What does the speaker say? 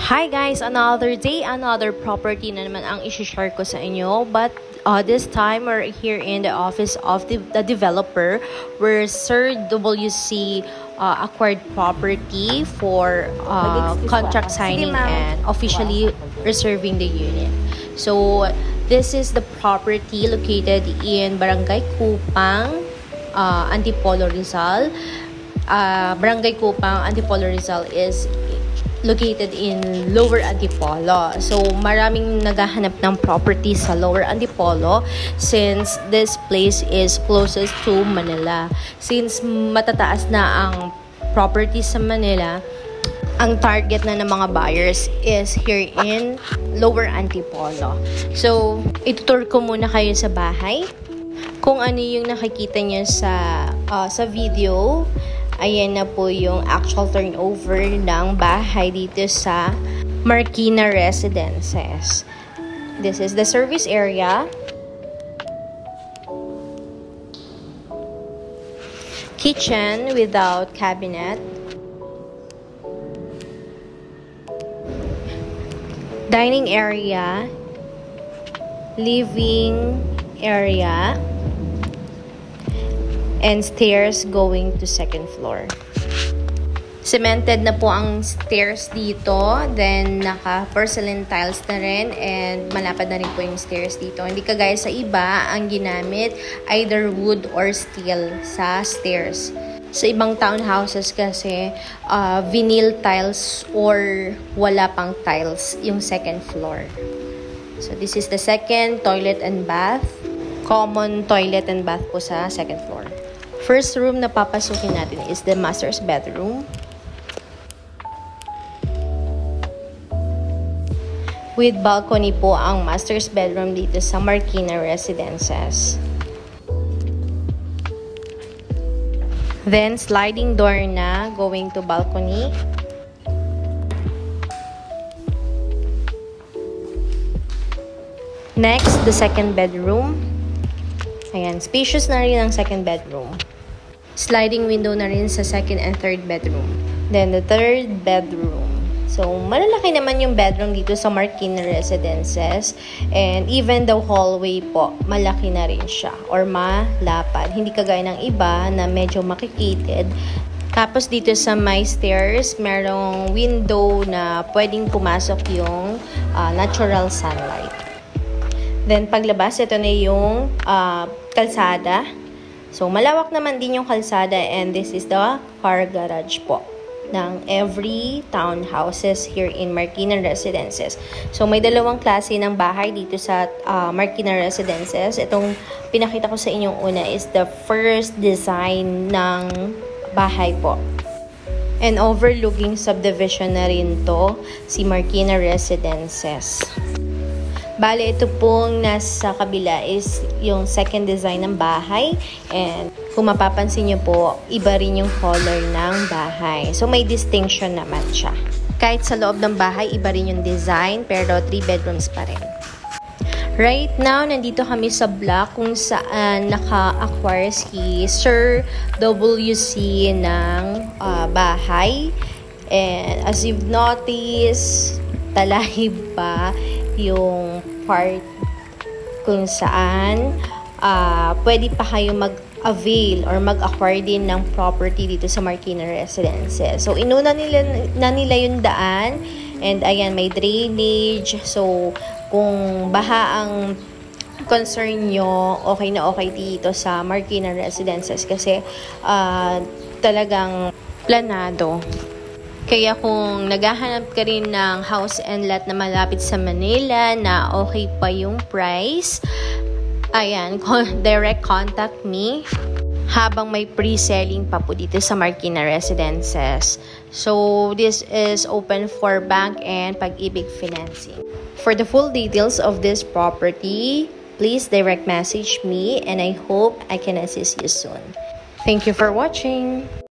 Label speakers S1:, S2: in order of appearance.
S1: Hi guys! Another day, another property na naman ang isi-share ko sa inyo. But this time, we're here in the office of the developer where Sir WC acquired property for contract signing and officially reserving the unit. So, this is the property located in Barangay Cupang, Antipolo, Rizal. Barangay Cupang, Antipolo, Rizal is located in Lower Antipolo. So, maraming naghahanap ng property sa Lower Antipolo since this place is closest to Manila. Since matataas na ang property sa Manila, ang target na ng mga buyers is here in Lower Antipolo. So, itutur ko muna kayo sa bahay. Kung ano yung nakikita nyo sa video, ayan na po yung actual turnover ng bahay dito sa Marikina Residences. This is the service area. Kitchen without cabinet. Dining area. Living area. And stairs going to second floor. Cemented na po ang stairs dito. Then, naka-porcelain tiles na rin. And malapad na rin po yung stairs dito. Hindi kagaya sa iba, ang ginamit either wood or steel sa stairs. Sa ibang townhouses kasi, vinyl tiles or wala pang tiles yung second floor. So, this is the second toilet and bath. Common toilet and bath po sa second floor. First room na papasukin natin is the master's bedroom. With balcony po ang master's bedroom dito sa Marikina Residences. Then, sliding door na going to balcony. Next, the second bedroom. Ayan, spacious na rin ang second bedroom. Sliding window na rin sa second and third bedroom. Then, the third bedroom. So, malalaki naman yung bedroom dito sa Marikina Residences. And even the hallway po, malaki na rin siya. Or malapad. Hindi kagaya ng iba na medyo makikitid. Tapos dito sa my stairs, merong window na pwedeng pumasok yung natural sunlight. Then, paglabas, ito na yung kalsada. So, malawak naman din yung kalsada and this is the car garage po ng every townhouses here in Marikina Residences. So, may dalawang klase ng bahay dito sa Marikina Residences. Itong pinakita ko sa inyong una is the first design ng bahay po. And overlooking subdivision na rin to, si Marikina Residences. Bale, ito pong nasa kabila is yung second design ng bahay. And kung mapapansin nyo po, iba rin yung color ng bahay. So, may distinction naman siya. Kahit sa loob ng bahay, iba rin yung design, pero 3 bedrooms pa rin. Right now, nandito kami sa block kung saan naka-acquire si Sir WC ng bahay. And as you've noticed, talahib pa yung part kung saan pwede pa kayo mag-avail or mag-acquire din ng property dito sa Marikina Residences. So, inuna nila yung daan and ayan, may drainage. So, kung baha ang concern nyo, okay na okay dito sa Marikina Residences kasi talagang planado. Kaya kung naghahanap ka rin ng house and lot na malapit sa Manila na okay pa yung price, ayan, direct contact me habang may pre-selling pa po dito sa Marikina Residences. So, this is open for bank and Pag-ibig financing. For the full details of this property, please direct message me and I hope I can assist you soon. Thank you for watching!